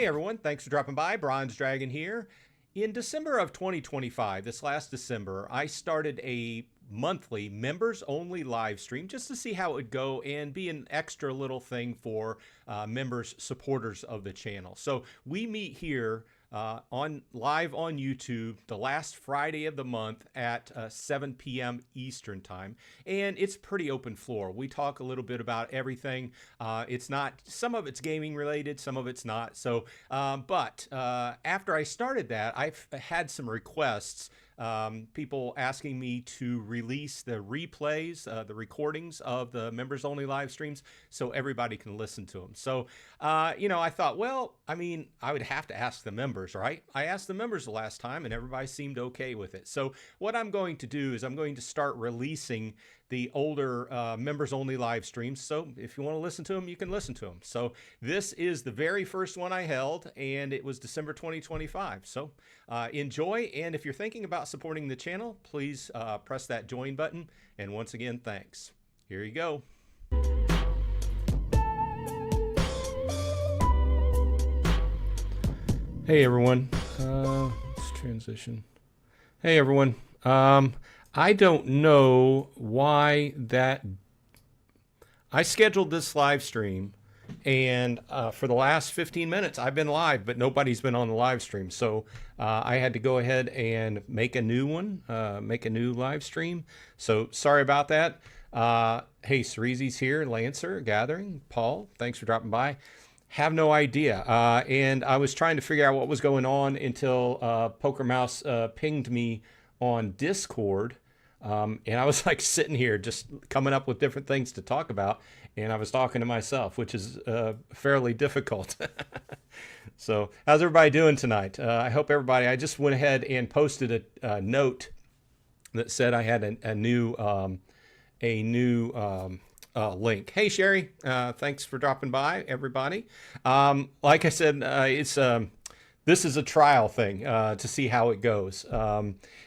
Hey everyone, thanks for dropping by. Bronze Dragon here. In December of 2025, this last December, I started a monthly members only live stream just to see how it would go and be an extra little thing for members, supporters of the channel. So we meet here live on YouTube the last Friday of the month at 7 p.m. Eastern time, and it's pretty open floor. We talk a little bit about everything. It's not, some of it's gaming related, some of it's not. So, but after I started that, I've had some requests. People asking me to release the replays, the recordings of the members only live streams so everybody can listen to them. So, I thought, well, I mean, I would have to ask the members, right? I asked the members the last time and everybody seemed okay with it. So what I'm going to do is I'm going to start releasing the older members only live streams. So if you want to listen to them, you can listen to them. So this is the very first one I held, and it was December 2025. So enjoy. And if you're thinking about supporting the channel, please press that join button. And once again, thanks. Here you go. Hey everyone, let's transition. Hey everyone. I don't know why that I scheduled this live stream, and for the last 15 minutes I've been live, but nobody's been on the live stream. So I had to go ahead and make a new one, make a new live stream. So sorry about that. Hey, Cerezi's here, Lancer, Gathering, Paul, thanks for dropping by. Have no idea. And I was trying to figure out what was going on until Poker Mouse pinged me on Discord. And I was like sitting here just coming up with different things to talk about. And I was talking to myself, which is fairly difficult. So how's everybody doing tonight? I hope everybody, I just went ahead and posted a note that said I had a new link. Hey, Sherry, thanks for dropping by, everybody. Like I said, this is a trial thing to see how it goes.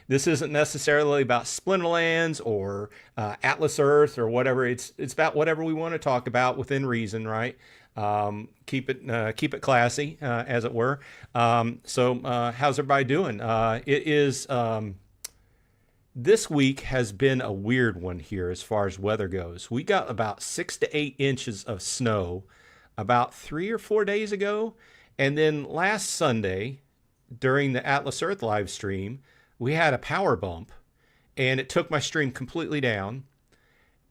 This isn't necessarily about Splinterlands or Atlas Earth or whatever. It's about whatever we want to talk about within reason, right? Keep it classy, as it were. So how's everybody doing? This week has been a weird one here as far as weather goes. We got about 6 to 8 inches of snow about 3 or 4 days ago. And then last Sunday, during the Atlas Earth live stream, we had a power bump and it took my stream completely down.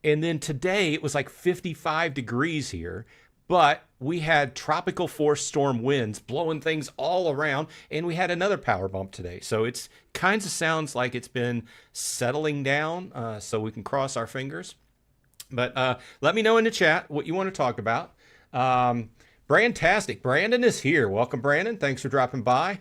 And then today it was like 55 degrees here, but we had tropical force storm winds blowing things all around, and we had another power bump today. So it's kinds of sounds like it's been settling down, so we can cross our fingers. But let me know in the chat what you want to talk about. Brandtastic. Brandon is here. Welcome, Brandon. Thanks for dropping by.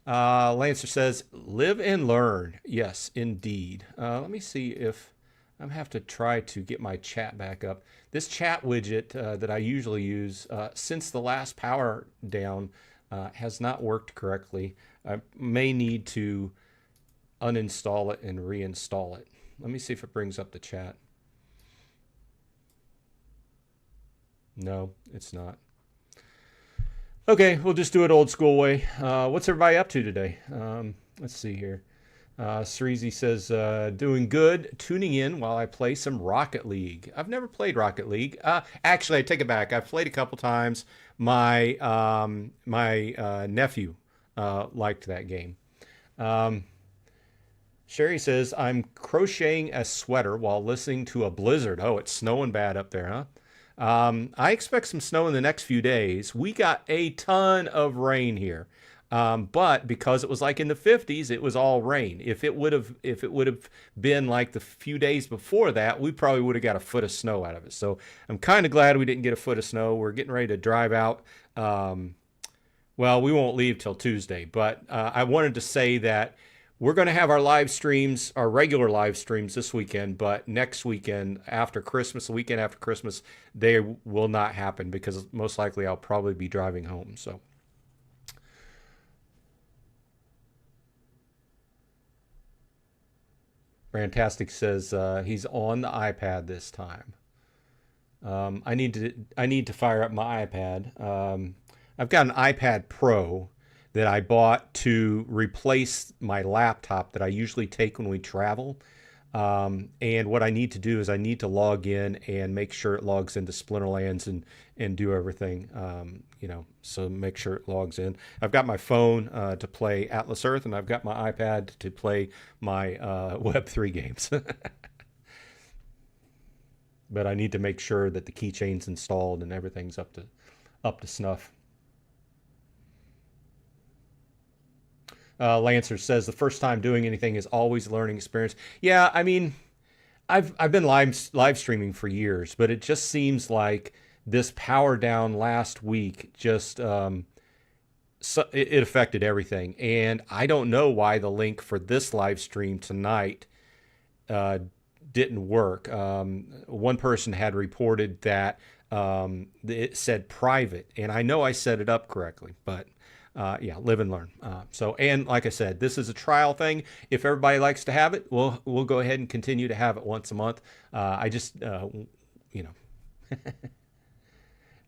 Lancer says, live and learn. Yes, indeed. Let me see if I have to try to get my chat back up. This chat widget that I usually use since the last power down has not worked correctly. I may need to uninstall it and reinstall it. Let me see if it brings up the chat. No, it's not. Okay, we'll just do it old school way. What's everybody up to today? Let's see here. Cerezy says, doing good, tuning in while I play some Rocket League. I've never played Rocket League. Actually, I take it back. I've played a couple times. My nephew liked that game. Sherry says, I'm crocheting a sweater while listening to a blizzard. Oh, it's snowing bad up there, huh? I expect some snow in the next few days. We got a ton of rain here. But because it was like in the 50s, it was all rain. If it would have been like the few days before that, we probably would have got a foot of snow out of it. So I'm kind of glad we didn't get a foot of snow. We're getting ready to drive out. Well, we won't leave till Tuesday, but I wanted to say that we're going to have our live streams, our regular live streams this weekend, but next weekend after Christmas, the weekend after Christmas, they will not happen because most likely I'll probably be driving home. So. Fantastic says he's on the iPad this time. I need to fire up my iPad. I've got an iPad Pro that I bought to replace my laptop that I usually take when we travel. And what I need to do is I need to log in and make sure it logs into Splinterlands and do everything, so make sure it logs in. I've got my phone to play Atlas Earth, and I've got my iPad to play my Web3 games. But I need to make sure that the keychain's installed and everything's up to snuff. Lancer says the first time doing anything is always a learning experience. Yeah, I mean, I've been live streaming for years, but it just seems like this power down last week just it affected everything, and I don't know why the link for this live stream tonight didn't work. One person had reported that it said private, and I know I set it up correctly, but yeah, live and learn. And like I said, this is a trial thing. If everybody likes to have it, we'll go ahead and continue to have it once a month. I just,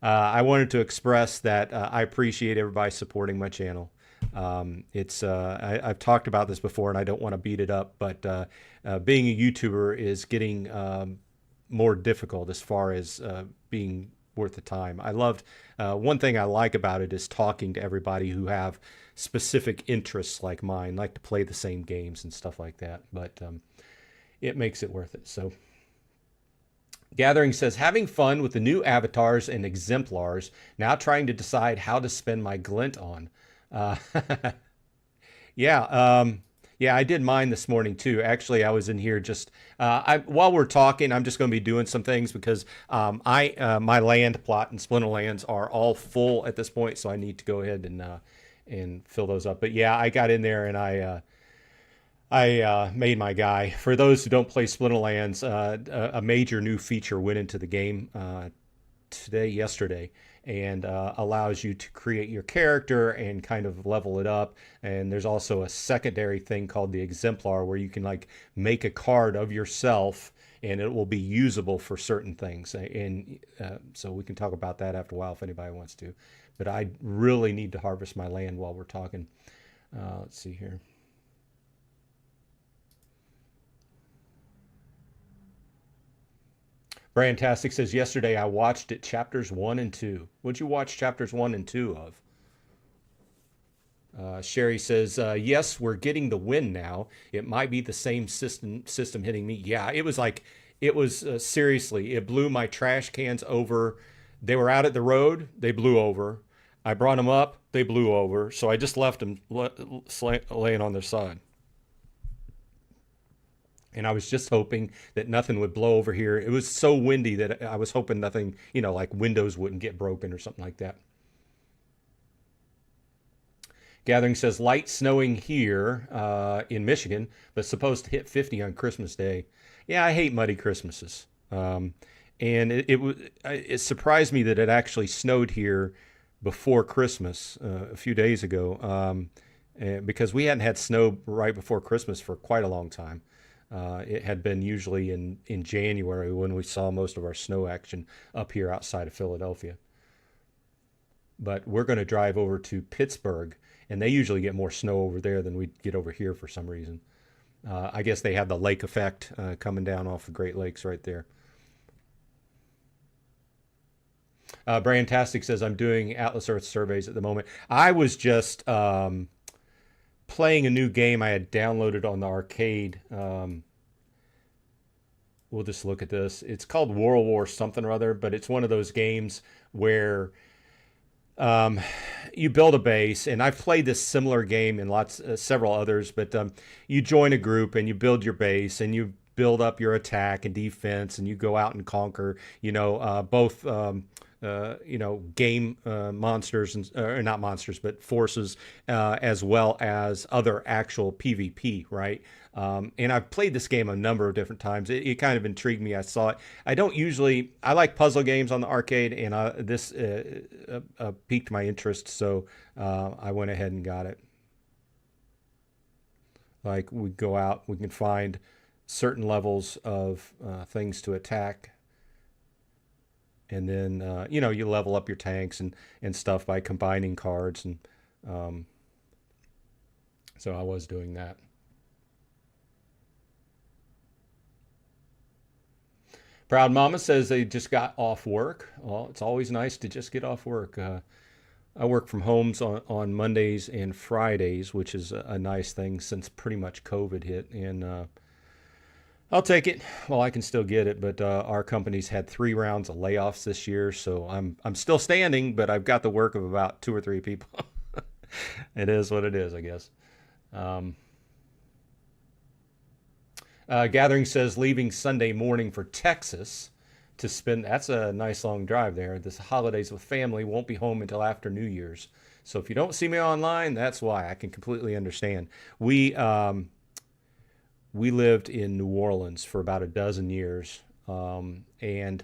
I wanted to express that I appreciate everybody supporting my channel. I've talked about this before, and I don't want to beat it up, but being a YouTuber is getting more difficult as far as being worth the time. I loved one thing I like about it is talking to everybody who have specific interests like mine, like to play the same games and stuff like that. But it makes it worth it. So Gathering says, having fun with the new avatars and exemplars, now trying to decide how to spend my glint on. Yeah, yeah, I did mine this morning too. Actually, I was in here just while we're talking. I'm just going to be doing some things because my land plot and Splinterlands are all full at this point, so I need to go ahead and fill those up. But yeah, I got in there and I made my guy. For those who don't play Splinterlands, a major new feature went into the game yesterday, and allows you to create your character and kind of level it up. And there's also a secondary thing called the exemplar where you can like make a card of yourself and it will be usable for certain things. And so we can talk about that after a while if anybody wants to. But I really need to harvest my land while we're talking. Let's see here. Brantastic says, yesterday I watched it, chapters 1 and 2. What'd you watch chapters 1 and 2 of? Sherry says, yes, we're getting the win now. It might be the same system hitting me. Yeah, it was seriously, it blew my trash cans over. They were out at the road. They blew over. I brought them up. They blew over. So I just left them laying on their side. And I was just hoping that nothing would blow over here. It was so windy that I was hoping nothing, like windows wouldn't get broken or something like that. Gathering says, light snowing here in Michigan, but supposed to hit 50 on Christmas Day. Yeah, I hate muddy Christmases. And it surprised me that it actually snowed here before Christmas a few days ago, because we hadn't had snow right before Christmas for quite a long time. It had been usually in January when we saw most of our snow action up here outside of Philadelphia. But we're going to drive over to Pittsburgh, and they usually get more snow over there than we get over here for some reason. I guess they have the lake effect coming down off the Great Lakes right there. Brantastic says, I'm doing Atlas Earth surveys at the moment. I was just playing a new game I had downloaded on the arcade. We'll just look at this. It's called World War something or other, but it's one of those games where you build a base, and I've played this similar game in several others, but you join a group and you build your base and you build up your attack and defense, and you go out and conquer, both game monsters or not monsters, but forces, as well as other actual PvP, right? And I've played this game a number of different times. It kind of intrigued me. I saw it. I like puzzle games on the arcade, and this piqued my interest, so I went ahead and got it. Like, we go out, we can find certain levels of things to attack and then you know, you level up your tanks and stuff by combining cards, and um, so I was doing that. Proud Mama says they just got off work. Well, it's always nice to just get off work. I work from homes on Mondays and Fridays, which is a nice thing since pretty much COVID hit. And I'll take it while I can still get it. But our company's had 3 rounds of layoffs this year, so I'm still standing, but I've got the work of about 2 or 3 people. It is what it is, I guess. Um, Gathering says leaving Sunday morning for Texas to spend. That's a nice long drive there. This holidays with family, won't be home until after New Year's. So if you don't see me online, that's why. I can completely understand. We lived in New Orleans for about a dozen years, and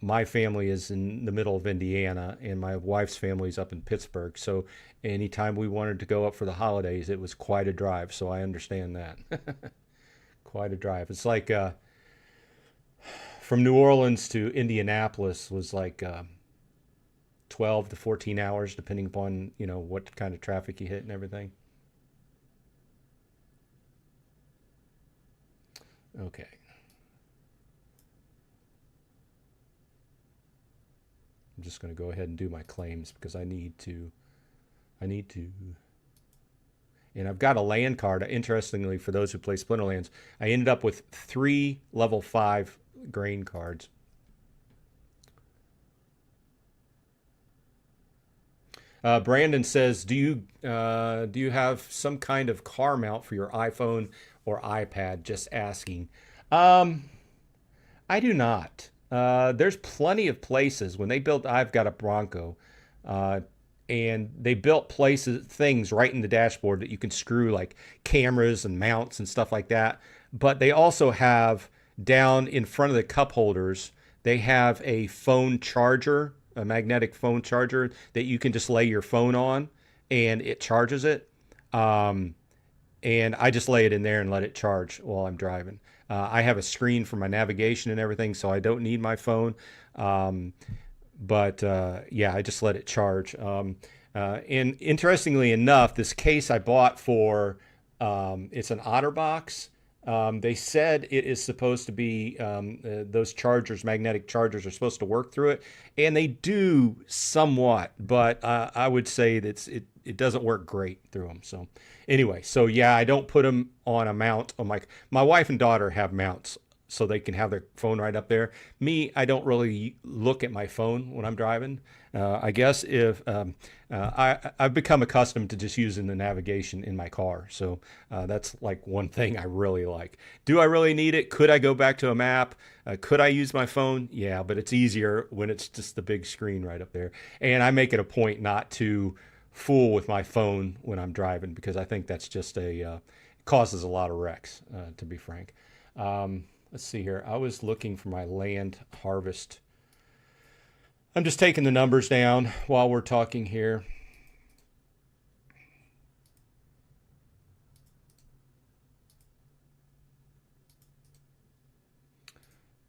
my family is in the middle of Indiana, and my wife's family is up in Pittsburgh. So anytime we wanted to go up for the holidays, it was quite a drive. So I understand that. Quite a drive. It's like from New Orleans to Indianapolis was like 12 to 14 hours, depending upon, you know, what kind of traffic you hit and everything. Okay. I'm just going to go ahead and do my claims because I need to, and I've got a land card. Interestingly, for those who play Splinterlands, I ended up with 3 level 5 grain cards. Brandon says, do you have some kind of car mount for your iPhone or iPad? Just asking. I do not. There's plenty of places. When they built, I've got a Bronco, and they built things right in the dashboard that you can screw like cameras and mounts and stuff like that. But they also have down in front of the cup holders, they have a phone charger, a magnetic phone charger that you can just lay your phone on and it charges it. And I just lay it in there and let it charge while I'm driving. I have a screen for my navigation and everything, so I don't need my phone. But yeah, I just let it charge. And interestingly enough, this case I bought for, it's an OtterBox. They said it is supposed to be, those chargers, magnetic chargers, are supposed to work through it, and they do somewhat, but I would say that it doesn't work great through them. So anyway, so yeah, I don't put them on a mount on my wife and daughter have mounts so they can have their phone right up there. Me, I don't really look at my phone when I'm driving. I guess if I've become accustomed to just using the navigation in my car. So that's like one thing I really like. Do I really need it? Could I go back to a map? Could I use my phone? Yeah, but it's easier when it's just the big screen right up there. And I make it a point not to fool with my phone when I'm driving, because I think that's just causes a lot of wrecks, to be frank. Let's see here. I was looking for my land harvest. I'm just taking the numbers down while we're talking here.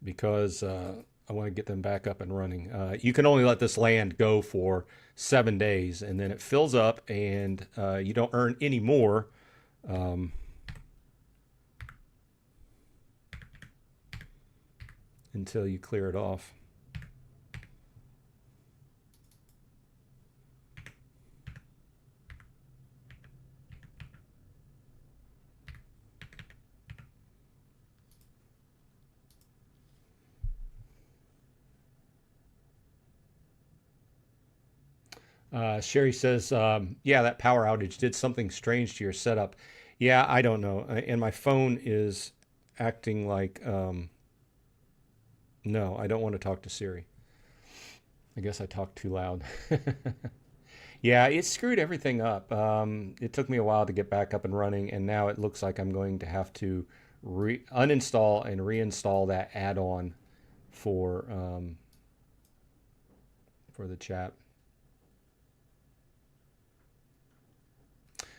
Because I want to get them back up and running. You can only let this land go for 7 days, and then it fills up, and you don't earn any more. Until you clear it off. Sherry says, yeah, that power outage did something strange to your setup. Yeah, I don't know. And my phone is acting like, no, I don't want to talk to Siri. I guess I talked too loud. Yeah, it screwed everything up. It took me a while to get back up and running, and now it looks like I'm going to have to uninstall and reinstall that add-on for the chat.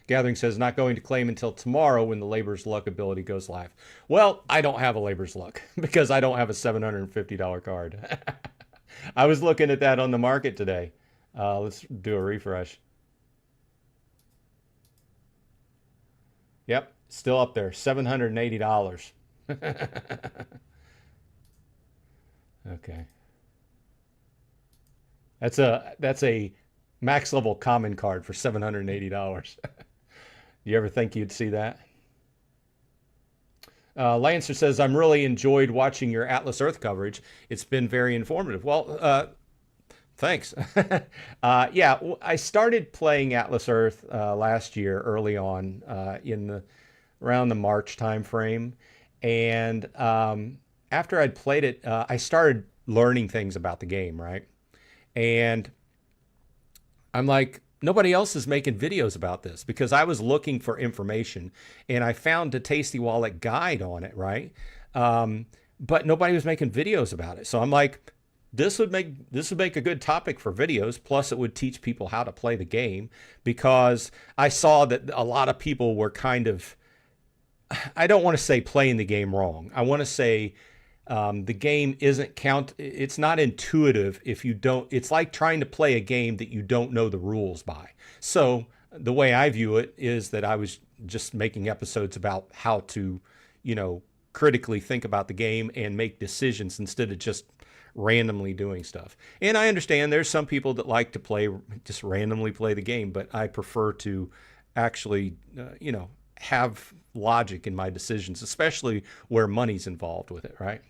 Gathering says, not going to claim until tomorrow when the Labor's Luck ability goes live. Well, I don't have a Labor's Luck because I don't have a $750 card. I was looking at that on the market today. Let's do a refresh. Yep, still up there, $780. Okay. That's a max level common card for $780. You ever think you'd see that? Lancer says, I'm really enjoyed watching your Atlas Earth coverage. It's been very informative. Well, thanks. Yeah, I started playing Atlas Earth last year, early on in the around the March time frame, and after I'd played it, I started learning things about the game, right? And I'm like, nobody else is making videos about this because I was looking for information and I found a Tasty Wallet guide on it, right? Um, but nobody was making videos about it. So I'm like, this would make a good topic for videos. Plus, it would teach people how to play the game because I saw that a lot of people were kind of, I don't want to say playing the game wrong. I want to say the game isn't count. It's not intuitive if you don't. It's like trying to play a game that you don't know the rules by. So the way I view it is that I was just making episodes about how to, you know, critically think about the game and make decisions instead of just randomly doing stuff. And I understand there's some people that like to play just randomly play the game, but I prefer to actually, have logic in my decisions, especially where money's involved with it, right?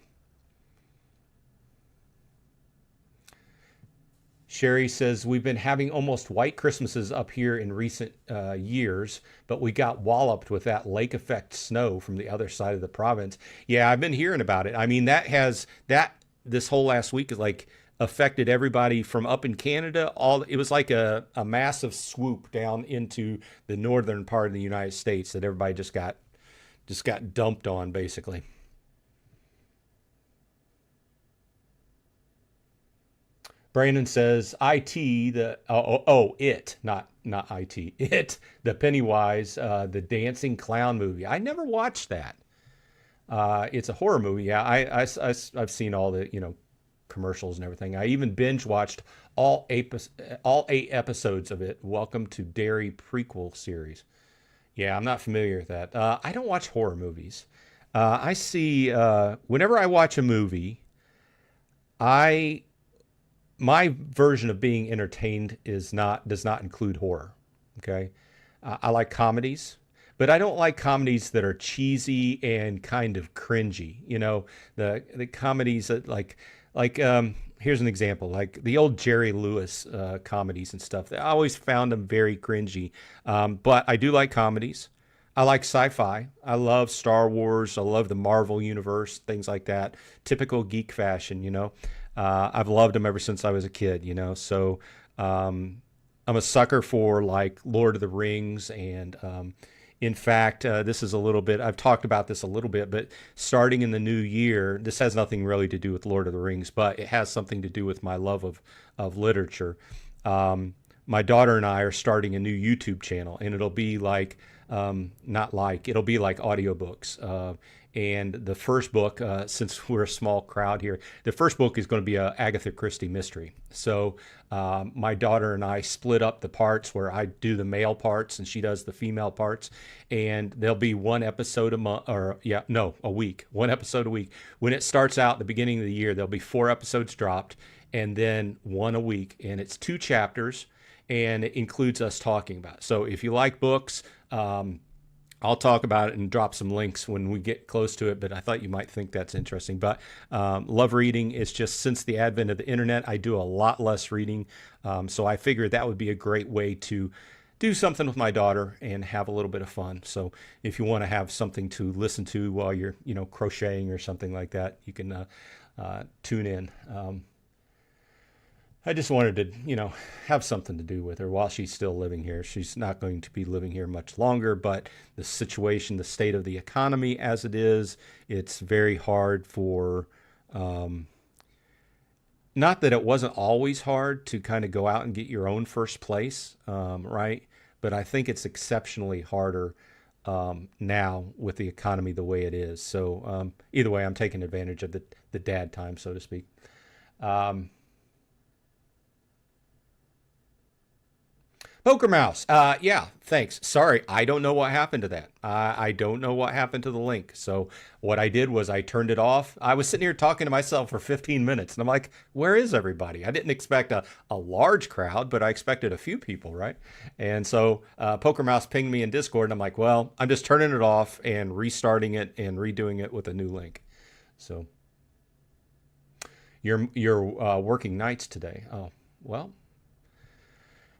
Sherry says, we've been having almost white Christmases up here in recent years, but we got walloped with that lake effect snow from the other side of the province. Yeah, I've been hearing about it. I mean, this whole last week is like affected everybody from up in Canada. It was like a massive swoop down into the northern part of the United States that everybody just got dumped on basically. Brandon says IT it not IT it the Pennywise the dancing clown movie. I never watched that. It's a horror movie. Yeah, I've seen all the commercials and everything. I even binge watched all eight episodes of it. Welcome to Dairy prequel series. Yeah, I'm not familiar with that. I don't watch horror movies. I see whenever I watch a movie, I my version of being entertained is not does not include horror. Okay, I like comedies, but I don't like comedies that are cheesy and kind of cringy. The comedies that here's an example, like the old Jerry Lewis comedies and stuff. I always found them very cringy, but I do like comedies. I like sci-fi. I love Star Wars. I love the Marvel universe, things like that. Typical geek fashion. I've loved them ever since I was a kid. So I'm a sucker for like Lord of the Rings, and in fact, this is a little bit. I've talked about this a little bit, but starting in the new year, this has nothing really to do with Lord of the Rings, but it has something to do with my love of literature. My daughter and I are starting a new YouTube channel, and it'll be like not like it'll be like audiobooks. And the first book, since we're a small crowd here, the first book is going to be a Agatha Christie mystery. So my daughter and I split up the parts where I do the male parts and she does the female parts. And there'll be one episode a month, or yeah, no, a week, one episode a week. When it starts out at the beginning of the year, there'll be 4 episodes dropped and then one a week. And it's 2 chapters and it includes us talking about it. So if you like books, I'll talk about it and drop some links when we get close to it, but I thought you might think that's interesting. But love reading. Is just since the advent of the internet, I do a lot less reading. So I figured that would be a great way to do something with my daughter and have a little bit of fun. So if you want to have something to listen to while you're, crocheting or something like that, you can tune in. I just wanted to, have something to do with her while she's still living here. She's not going to be living here much longer, but the situation, the state of the economy as it is, it's very hard for, not that it wasn't always hard to kind of go out and get your own first place, right? But I think it's exceptionally harder now with the economy the way it is. So either way, I'm taking advantage of the dad time, so to speak. Poker Mouse. Yeah, thanks. Sorry, I don't know what happened to that. I don't know what happened to the link. So what I did was I turned it off. I was sitting here talking to myself for 15 minutes, and I'm like, where is everybody? I didn't expect a large crowd, but I expected a few people, right? And so Poker Mouse pinged me in Discord, and I'm like, well, I'm just turning it off and restarting it and redoing it with a new link. So you're working nights today. Oh, well.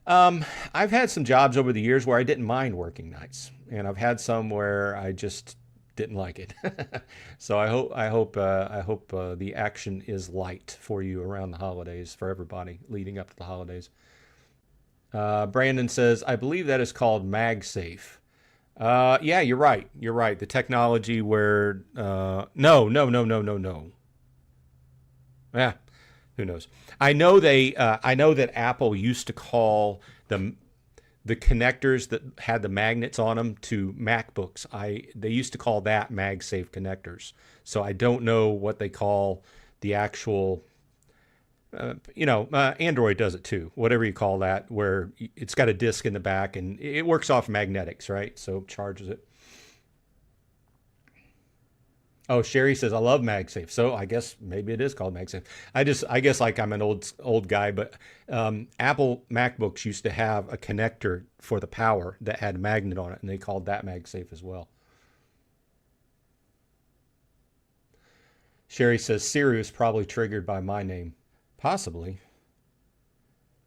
I've had some jobs over the years where I didn't mind working nights, and I've had some where I just didn't like it. So I hope the action is light for you around the holidays, for everybody leading up to the holidays. Brandon says, I believe that is called MagSafe. Yeah, you're right. You're right. The technology where no. Yeah, who knows? I know I know that Apple used to call the connectors that had the magnets on them to MacBooks. They used to call that MagSafe connectors. So I don't know what they call the actual. Android does it too. Whatever you call that, where it's got a disc in the back and it works off magnetics, right? So it charges it. Oh, Sherry says, I love MagSafe. So I guess maybe it is called MagSafe. I guess like I'm an old guy, but Apple MacBooks used to have a connector for the power that had a magnet on it, and they called that MagSafe as well. Sherry says, Siri was probably triggered by my name. Possibly.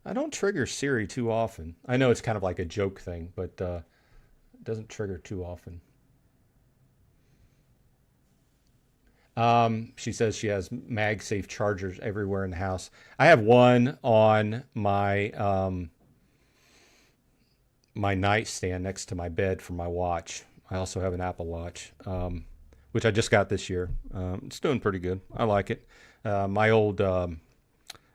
I don't trigger Siri too often. I know it's kind of like a joke thing, but it doesn't trigger too often. She says she has MagSafe chargers everywhere in the house. I have one on my my nightstand next to my bed for my watch. I also have an Apple Watch, which I just got this year. It's doing pretty good. I like it. My old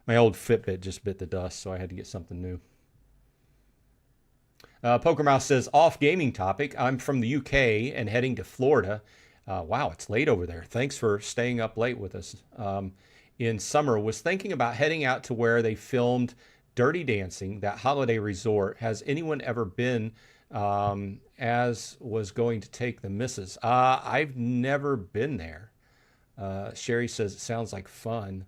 Fitbit just bit the dust, so I had to get something new. Poker Mouse says, off gaming topic. I'm from the UK and heading to Florida. Wow, it's late over there. Thanks for staying up late with us. In summer, was thinking about heading out to where they filmed Dirty Dancing, that holiday resort. Has anyone ever been, as was going to take the missus? I've never been there. Sherry says it sounds like fun.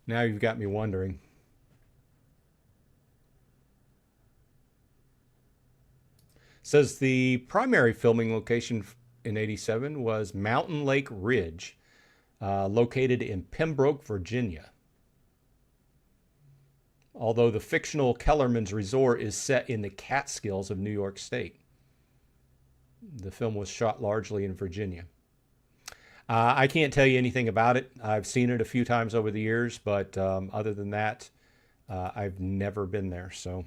Now you've got me wondering. Says the primary filming location in '87 was Mountain Lake Ridge, located in Pembroke, Virginia. Although the fictional Kellerman's Resort is set in the Catskills of New York State. The film was shot largely in Virginia. I can't tell you anything about it. I've seen it a few times over the years, but other than that, I've never been there. So,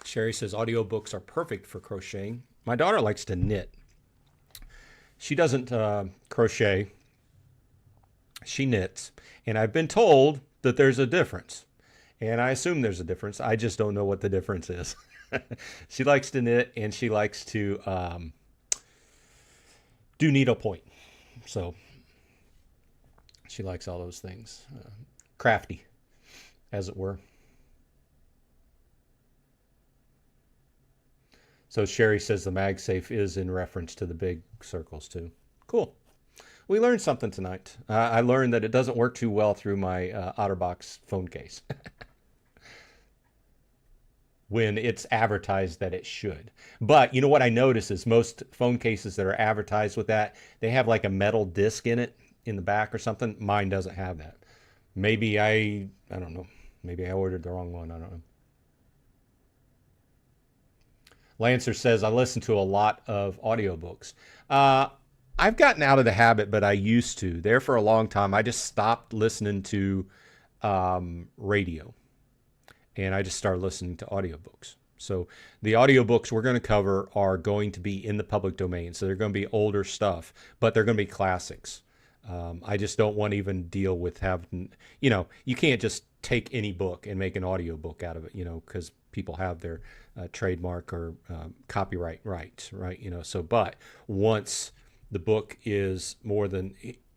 Sherry says audiobooks are perfect for crocheting. My daughter likes to knit. She doesn't crochet. She knits. And I've been told that there's a difference. And I assume there's a difference. I just don't know what the difference is. She likes to knit and she likes to do needlepoint. So she likes all those things. Crafty, as it were. So Sherry says the MagSafe is in reference to the big circles too. Cool. We learned something tonight. I learned that it doesn't work too well through my OtterBox phone case. When it's advertised that it should. But you know what I notice is most phone cases that are advertised with that, they have like a metal disc in it in the back or something. Mine doesn't have that. Maybe I don't know. Maybe I ordered the wrong one. I don't know. Lancer says, I listen to a lot of audiobooks. I've gotten out of the habit, but I used to. There for a long time, I just stopped listening to radio. And I just started listening to audiobooks. So the audiobooks we're going to cover are going to be in the public domain. So they're going to be older stuff, but they're going to be classics. I just don't want to even deal with having, you can't just take any book and make an audio book out of it, because people have their trademark or copyright rights, right? So, but once the book is more than,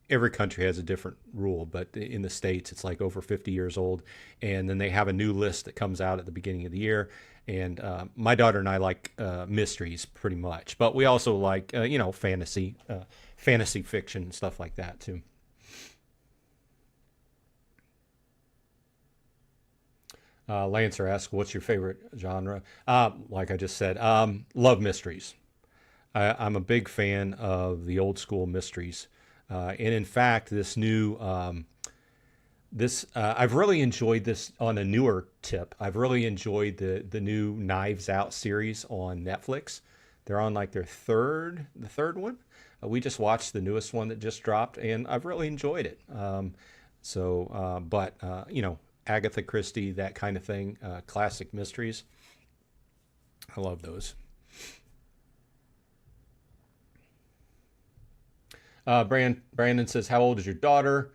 every country has a different rule, but in the States, it's like over 50 years old. And then they have a new list that comes out at the beginning of the year. And my daughter and I like mysteries pretty much, but we also like, fantasy fiction and stuff like that too. Lancer asks, what's your favorite genre? Like I just said, love mysteries. I'm a big fan of the old school mysteries. And in fact, this new, I've really enjoyed this on a newer tip. I've really enjoyed the new Knives Out series on Netflix. They're on like the third one. We just watched the newest one that just dropped, and I've really enjoyed it. But Agatha Christie, that kind of thing, classic mysteries. I love those. Brandon says, how old is your daughter?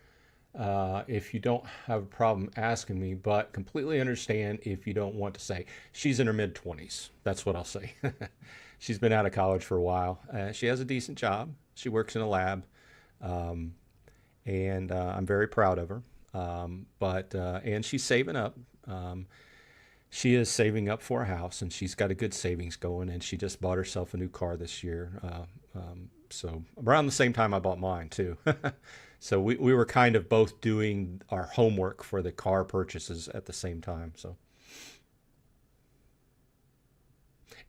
If you don't have a problem asking me, but completely understand if you don't want to say. She's in her mid-20s. That's what I'll say. She's been out of college for a while. She has a decent job. She works in a lab. And I'm very proud of her. And she's saving up. She is saving up for a house, and she's got a good savings going, and she just bought herself a new car this year. So around the same time I bought mine too. So we were kind of both doing our homework for the car purchases at the same time. So,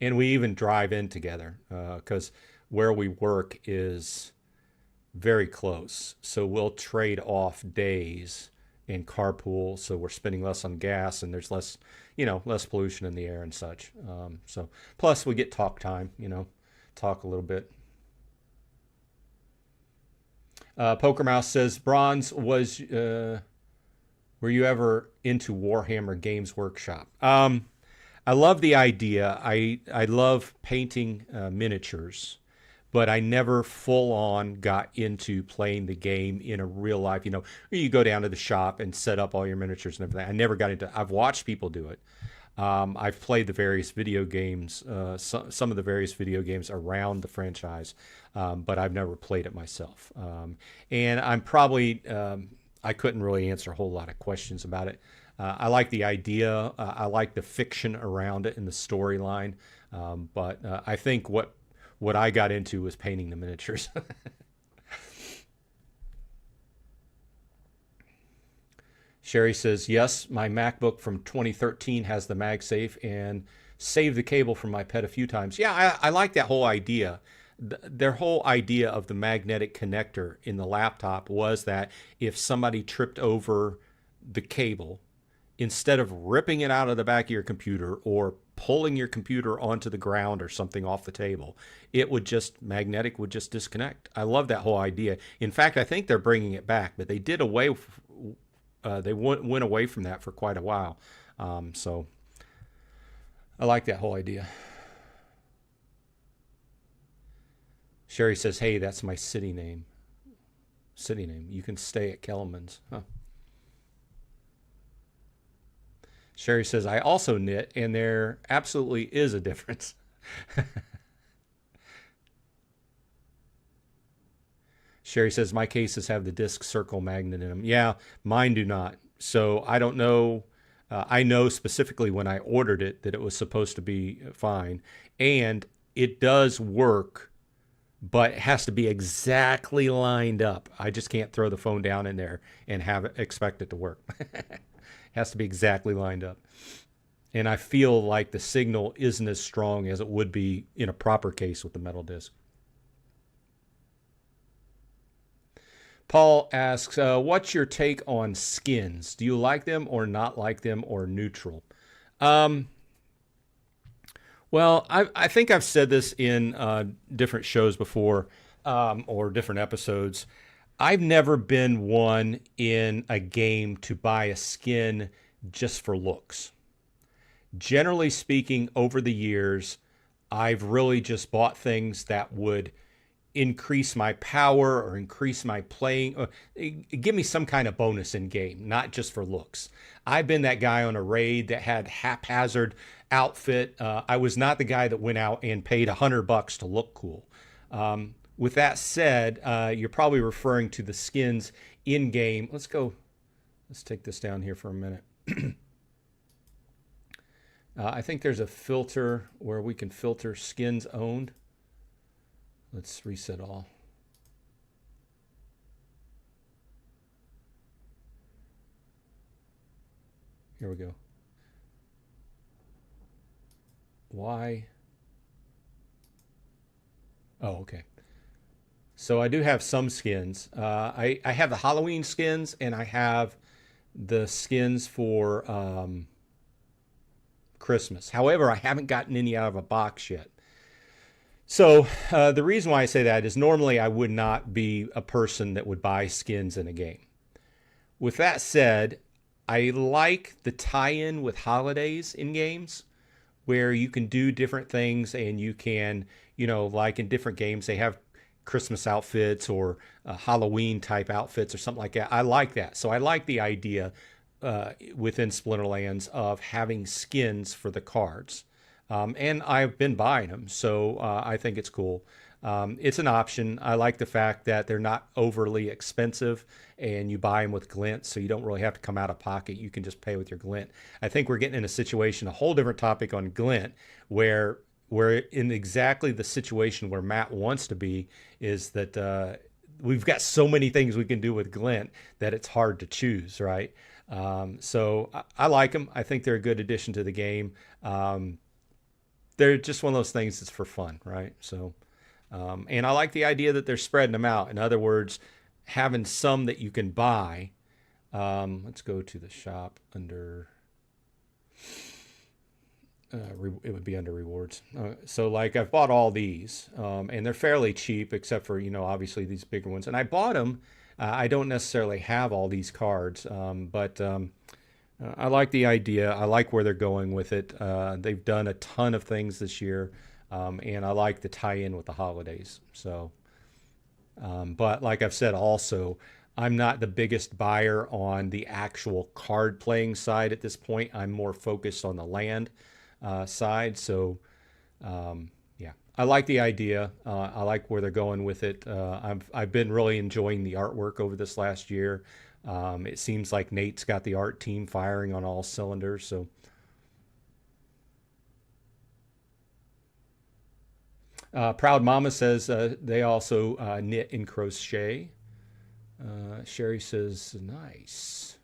and we even drive in together because where we work is very close. So we'll trade off days and carpool. So we're spending less on gas, and there's less pollution in the air and such. So plus we get talk time, talk a little bit. Poker Mouse says, Bronze, were you ever into Warhammer Games Workshop? I love the idea. I love painting miniatures, but I never full on got into playing the game in a real life, you go down to the shop and set up all your miniatures and everything. I never got into, I've watched people do it. I've played the various video games, some of the various video games around the franchise, but I've never played it myself. And I'm probably, I couldn't really answer a whole lot of questions about it. I like the idea. I like the fiction around it and the storyline. But I think what I got into was painting the miniatures. Sherry says, yes, my MacBook from 2013 has the MagSafe and saved the cable from my pet a few times. Yeah, I like that whole idea. Their whole idea of the magnetic connector in the laptop was that if somebody tripped over the cable, instead of ripping it out of the back of your computer or pulling your computer onto the ground or something off the table, magnetic would just disconnect. I love that whole idea. In fact, I think they're bringing it back, but they did they went away from that for quite a while. So I like that whole idea. Sherry says, hey, that's my city name. City name. You can stay at Kellerman's. Huh. Sherry says, I also knit, and there absolutely is a difference. Sherry says, my cases have the disc circle magnet in them. Yeah, mine do not. So I don't know. I know specifically when I ordered it that it was supposed to be fine. And it does work, but it has to be exactly lined up. I just can't throw the phone down in there and expect it to work. It has to be exactly lined up. And I feel like the signal isn't as strong as it would be in a proper case with the metal disc. Paul asks, what's your take on skins? Do you like them or not like them or neutral? Well, I think I've said this in different shows before or different episodes. I've never been one in a game to buy a skin just for looks. Generally speaking, over the years, I've really just bought things that would increase my power or increase my playing, or give me some kind of bonus in game, not just for looks. I've been that guy on a raid that had haphazard outfit. I was not the guy that went out and paid $100 to look cool. With that said, you're probably referring to the skins in game. Let's take this down here for a minute. I think there's a filter where we can filter skins owned. Let's reset all. Here we go. Why? Oh, okay. So I do have some skins. I have the Halloween skins, and I have the skins for Christmas. However, I haven't gotten any out of a box yet. So the reason why I say that is normally I would not be a person that would buy skins in a game. With that said, I like the tie-in with holidays in games where you can do different things and you can, like in different games, they have Christmas outfits or Halloween type outfits or something like that. I like that. So I like the idea within Splinterlands of having skins for the cards. And I've been buying them, so I think it's cool. It's an option. I like the fact that they're not overly expensive and you buy them with glint, so you don't really have to come out of pocket. You can just pay with your glint. I think we're getting in a situation, a whole different topic on glint, where we're in exactly the situation where Matt wants to be, is that we've got so many things we can do with glint that it's hard to choose, right? So I like them. I think they're a good addition to the game. They're just one of those things that's for fun, right? So, and I like the idea that they're spreading them out. In other words, having some that you can buy. Let's go to the shop under, it would be under rewards. So like I've bought all these, and they're fairly cheap, except for, obviously these bigger ones. And I bought them. I don't necessarily have all these cards, but I like the idea. I like where they're going with it. They've done a ton of things this year, and I like the tie-in with the holidays. So, but like I've said also, I'm not the biggest buyer on the actual card playing side at this point. I'm more focused on the land side. So, yeah, I like the idea. I like where they're going with it. I've been really enjoying the artwork over this last year. It seems like Nate's got the art team firing on all cylinders. So, Proud Mama says they also knit and crochet. Sherry says, nice.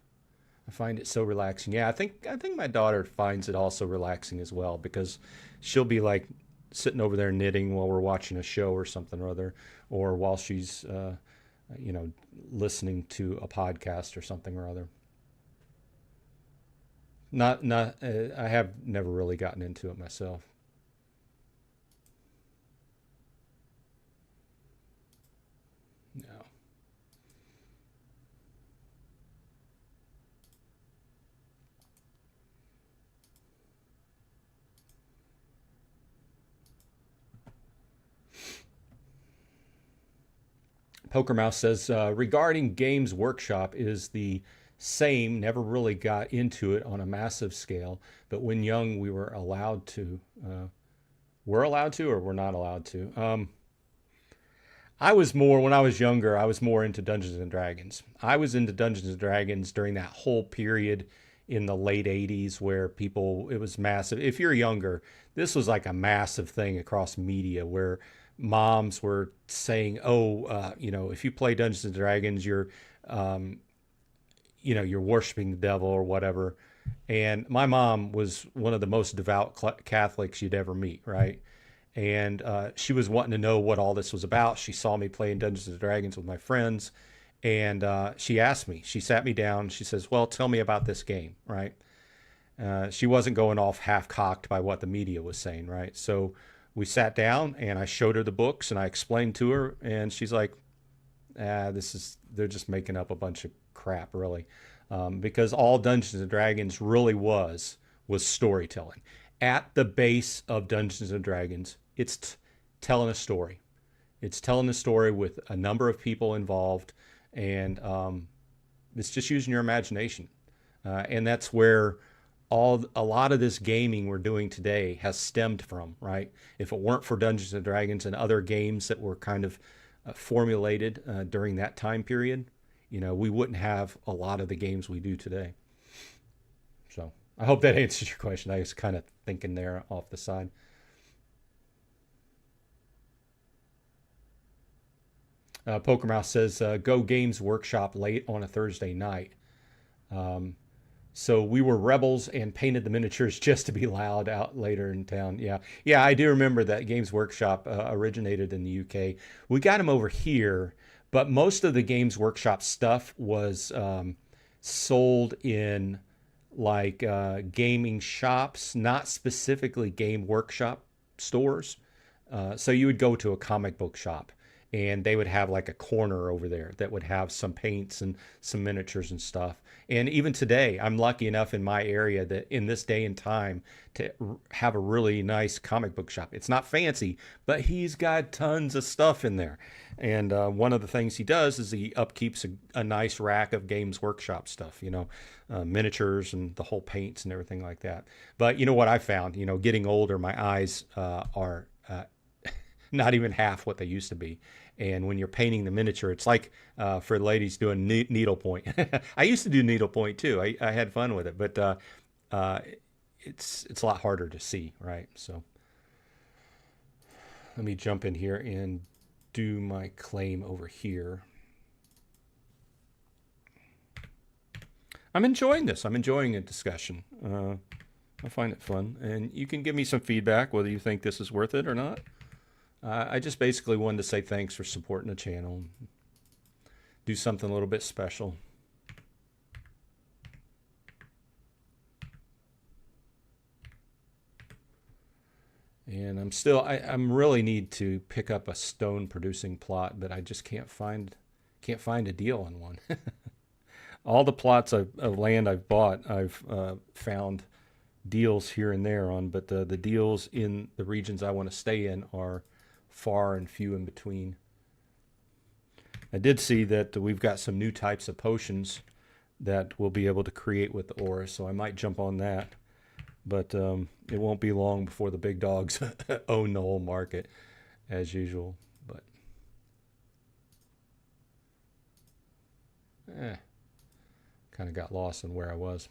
I find it so relaxing. Yeah, I think my daughter finds it also relaxing as well, because she'll be like sitting over there knitting while we're watching a show or something or other, or while she's listening to a podcast or something or other. I have never really gotten into it myself. No. Poker Mouse says, regarding Games Workshop is the same, never really got into it on a massive scale, but when young we were allowed to. We're allowed to, or we're not allowed to? When I was younger, I was more into Dungeons and Dragons. I was into Dungeons and Dragons during that whole period in the late 80s where it was massive. If you're younger, this was like a massive thing across media where moms were saying, if you play Dungeons and Dragons, you're worshiping the devil or whatever. And my mom was one of the most devout Catholics you'd ever meet, right? And she was wanting to know what all this was about. She saw me playing Dungeons and Dragons with my friends, and she asked me. She sat me down. She says, well, tell me about this game, right? She wasn't going off half-cocked by what the media was saying, right? So we sat down, and I showed her the books, and I explained to her, and she's like, they're just making up a bunch of crap, really. Because all Dungeons and Dragons really was storytelling. At the base of Dungeons and Dragons, it's telling a story. It's telling the story with a number of people involved, and it's just using your imagination. And that's where a lot of this gaming we're doing today has stemmed from, right? If it weren't for Dungeons and Dragons and other games that were kind of formulated during that time period, we wouldn't have a lot of the games we do today. So I hope that answers your question. I was kind of thinking there off the side. Poker Mouse says, go Games Workshop late on a Thursday night. So we were rebels and painted the miniatures just to be loud out later in town. Yeah, I do remember that Games Workshop originated in the UK. We got them over here, but most of the Games Workshop stuff was sold in like gaming shops, not specifically Game Workshop stores. So you would go to a comic book shop, and they would have like a corner over there that would have some paints and some miniatures and stuff. And even today, I'm lucky enough in my area that in this day and time to have a really nice comic book shop. It's not fancy, but he's got tons of stuff in there. And one of the things he does is he upkeeps a nice rack of Games Workshop stuff, miniatures and the whole paints and everything like that. But you know what I found, getting older, my eyes are not even half what they used to be. And when you're painting the miniature, it's like for ladies doing needlepoint. I used to do needlepoint too. I had fun with it, but it's a lot harder to see, right? So let me jump in here and do my claim over here. I'm enjoying this. I'm enjoying a discussion. I find it fun, and you can give me some feedback whether you think this is worth it or not. I just basically wanted to say thanks for supporting the channel. Do something a little bit special. And I'm really need to pick up a stone producing plot, but I just can't find a deal on one. All the plots of land I've bought, I've found deals here and there on, but the deals in the regions I want to stay in are far and few in between. I did see that we've got some new types of potions that we'll be able to create with the aura, so I might jump on that. But it won't be long before the big dogs own the whole market, as usual. But kind of got lost in where I was.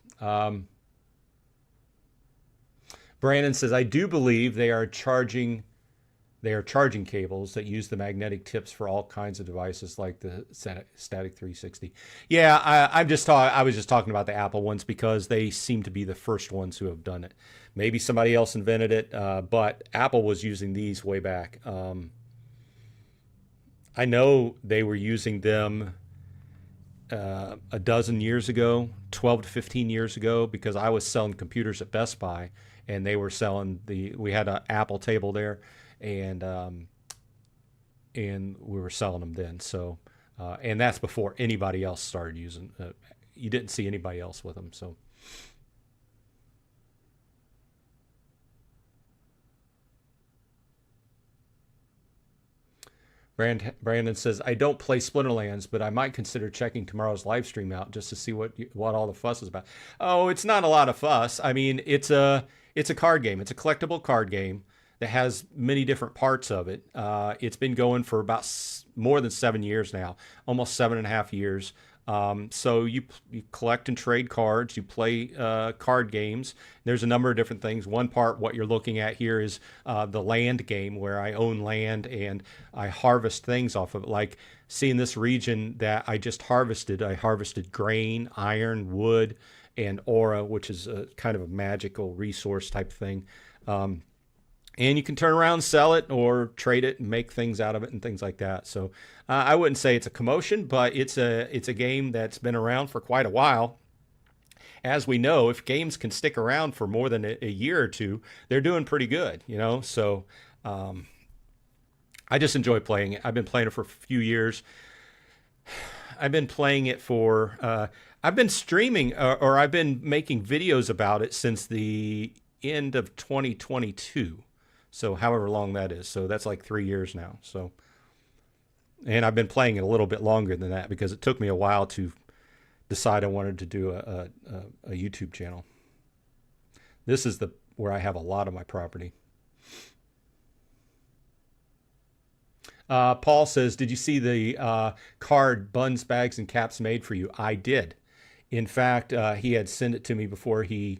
Brandon says, I do believe they are charging cables that use the magnetic tips for all kinds of devices like the Static 360. Yeah, I was just talking about the Apple ones because they seem to be the first ones who have done it. Maybe somebody else invented it, but Apple was using these way back. I know they were using them a dozen years ago, 12 to 15 years ago, because I was selling computers at Best Buy, and they were selling we had an Apple table there, and we were selling them then. So, and that's before anybody else started using. You didn't see anybody else with them. So, Brandon says, I don't play Splinterlands, but I might consider checking tomorrow's live stream out just to see what all the fuss is about. Oh, it's not a lot of fuss. I mean, it's a card game. It's a collectible card game that has many different parts of it. It's been going for about more than 7 years now, almost 7.5 years. So you collect and trade cards, you play card games. There's a number of different things. One part, what you're looking at here, is the land game, where I own land and I harvest things off of it. Like, seeing this region that I just harvested, I harvested grain, iron, wood, and aura, which is a kind of a magical resource type thing. And you can turn around and sell it or trade it and make things out of it and things like that. So I wouldn't say it's a commotion, but it's a game that's been around for quite a while. As we know, if games can stick around for more than a year or two, they're doing pretty good, So I just enjoy playing it. I've been playing it for a few years. I've been playing it for, I've been streaming or I've been making videos about it since the end of 2022. So however long that is. So that's like 3 years now. So And I've been playing it a little bit longer than that because it took me a while to decide I wanted to do a YouTube channel. This is where I have a lot of my property. Paul says, did you see the card Buns, Bags, and Caps made for you? I did. In fact, he had sent it to me before he,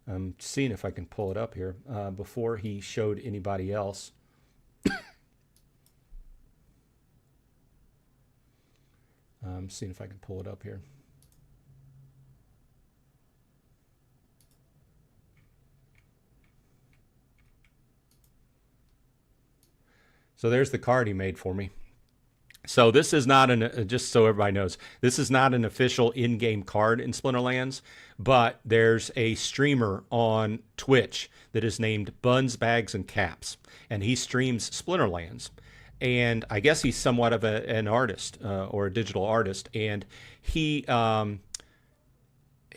I'm seeing if I can pull it up here, before he showed anybody else. I'm seeing if I can pull it up here. So there's the card he made for me. So this is not just so everybody knows, this is not an official in-game card in Splinterlands, but there's a streamer on Twitch that is named Buns, Bags, and Caps, and he streams Splinterlands. And I guess he's somewhat of an artist or a digital artist, and he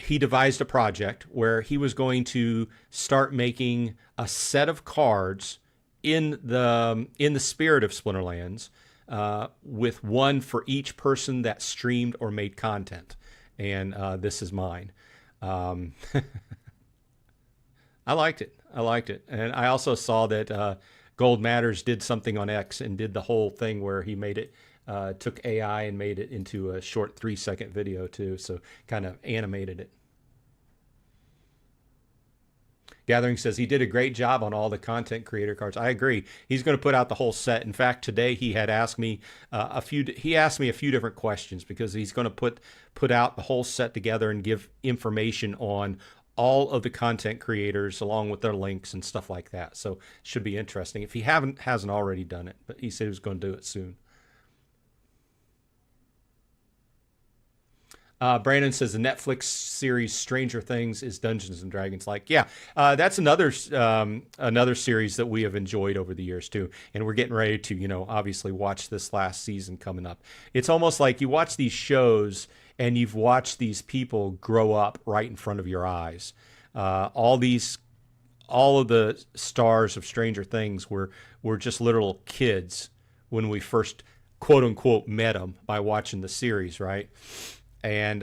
devised a project where he was going to start making a set of cards in the spirit of Splinterlands, with one for each person that streamed or made content. And this is mine. I liked it. And I also saw that Gold Matters did something on X and did the whole thing where he made it, took AI and made it into a short 3-second video too. So kind of animated it. Gathering says he did a great job on all the content creator cards. I agree. He's going to put out the whole set. In fact, today he had asked me a few different questions because he's going to put out the whole set together and give information on all of the content creators along with their links and stuff like that. So it should be interesting if he hasn't already done it, but he said he was going to do it soon. Brandon says the Netflix series Stranger Things is Dungeons and Dragons like. Yeah, that's another series that we have enjoyed over the years too, and we're getting ready to obviously watch this last season coming up. It's almost like you watch these shows and you've watched these people grow up right in front of your eyes. All of the stars of Stranger Things were just literal kids when we first quote unquote met them by watching the series, right? And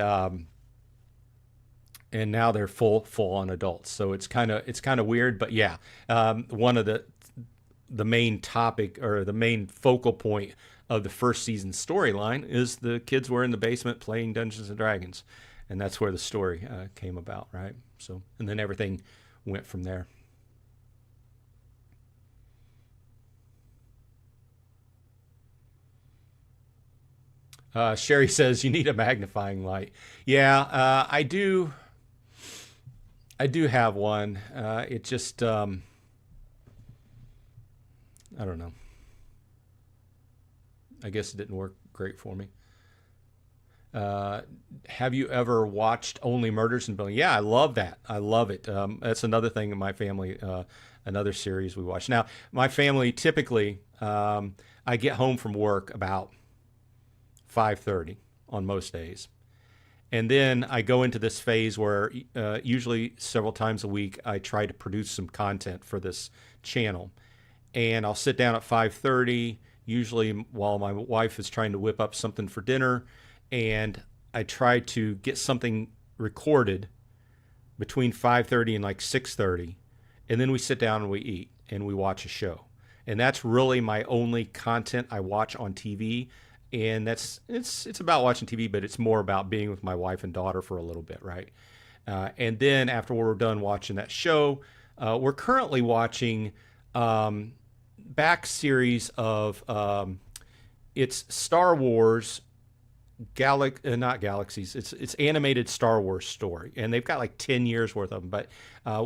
now they're full on adults. So it's kind of weird, but yeah, one of the main topic or the main focal point of the first season storyline is the kids were in the basement playing Dungeons and Dragons, and that's where the story came about, right? So, and then everything went from there. Sherry says you need a magnifying light. Yeah, I do have one. It just, I don't know. I guess it didn't work great for me. Have you ever watched Only Murders in Building? Yeah, I love that. I love it. That's another thing in my family, another series we watch. Now, my family typically, I get home from work about 5:30 on most days. And then I go into this phase where usually several times a week, I try to produce some content for this channel. And I'll sit down at 5:30, usually while my wife is trying to whip up something for dinner. And I try to get something recorded between 5:30 and like 6:30. And then we sit down and we eat and we watch a show. And that's really my only content I watch on TV. And it's about watching TV, but it's more about being with my wife and daughter for a little bit, right? And then after we're done watching that show, we're currently watching back series of it's Star Wars not Galaxies. It's animated Star Wars story, and they've got like 10 years worth of them. But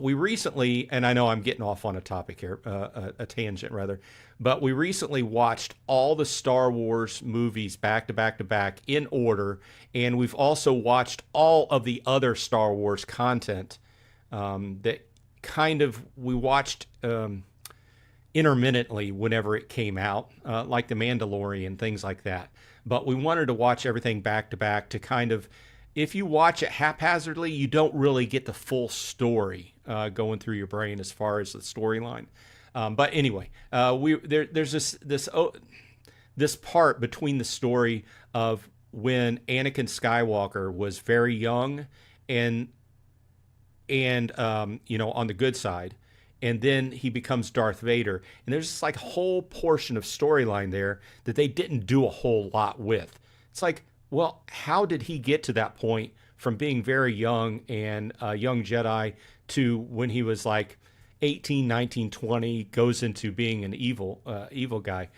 we recently, and I know I'm getting off on a topic here, a tangent rather, but we recently watched all the Star Wars movies back to back to back in order, and we've also watched all of the other Star Wars content that kind of we watched intermittently whenever it came out, like The Mandalorian, things like that. But we wanted to watch everything back to back to kind of, if you watch it haphazardly, you don't really get the full story going through your brain as far as the storyline. But anyway, there's this part between the story of when Anakin Skywalker was very young and you know, on the good side, and then he becomes Darth Vader, and there's this like whole portion of storyline there that they didn't do a whole lot with. It's like, well, how did he get to that point from being very young and a young Jedi to when he was like 18, 19, 20, goes into being an evil guy?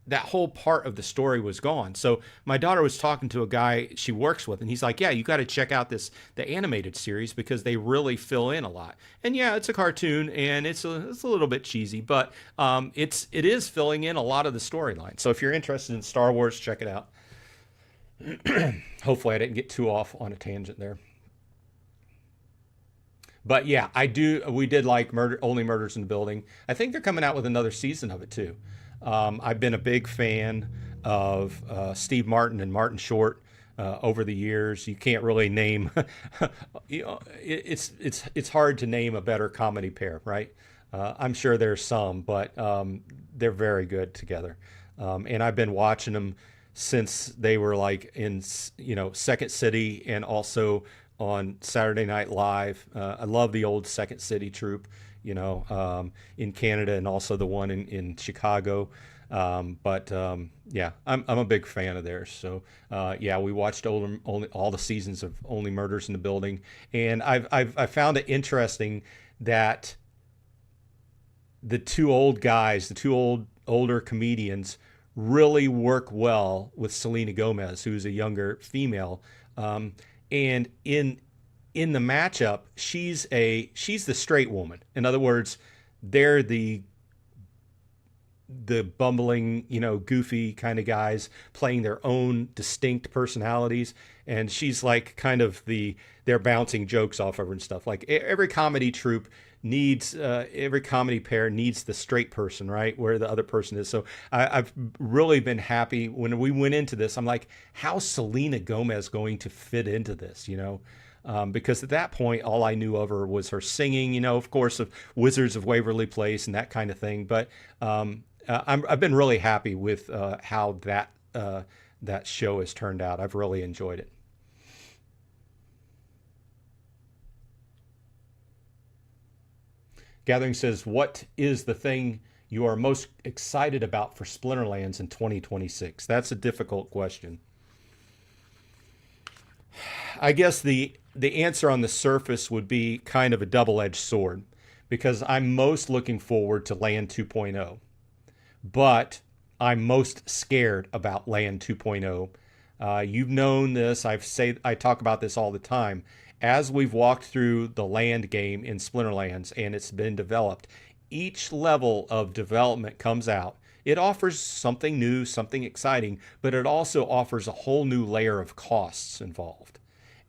That whole part of the story was gone. So my daughter was talking to a guy she works with, and he's like, yeah, you got to check out the animated series because they really fill in a lot. And yeah, it's a cartoon and it's a little bit cheesy, but it is filling in a lot of the storyline. So if you're interested in Star Wars, check it out. Hopefully I didn't get too off on a tangent there. But yeah, we did like Only Murders in the Building. I think they're coming out with another season of it too. I've been a big fan of Steve Martin and Martin Short over the years. You can't really name, you know, it's hard to name a better comedy pair, right? I'm sure there's some, but they're very good together. And I've been watching them since they were like in, you know, Second City and also on Saturday Night Live. I love the old Second City troupe, you know, in Canada, and also the one in Chicago. Yeah, I'm a big fan of theirs. So yeah, we watched all the seasons of Only Murders in the Building, and I found it interesting that the two older comedians really work well with Selena Gomez, who's a younger female. And in the matchup, she's the straight woman. In other words, they're the bumbling, you know, goofy kind of guys playing their own distinct personalities, and she's like kind of they're bouncing jokes off of her and stuff. Like every comedy troupe needs every comedy pair needs the straight person, right, where the other person is. So I've really been happy when we went into this. I'm like, how's Selena Gomez going to fit into this, you know? Because at that point, all I knew of her was her singing, you know, of course, of Wizards of Waverly Place and that kind of thing. But I've been really happy with how that show has turned out. I've really enjoyed it. Gathering says, what is the thing you are most excited about for Splinterlands in 2026? That's a difficult question. I guess the answer on the surface would be kind of a double-edged sword, because I'm most looking forward to Land 2.0, but I'm most scared about Land 2.0. You've known this. I talk about this all the time. As we've walked through the land game in Splinterlands and it's been developed, each level of development comes out. It offers something new, something exciting, but it also offers a whole new layer of costs involved.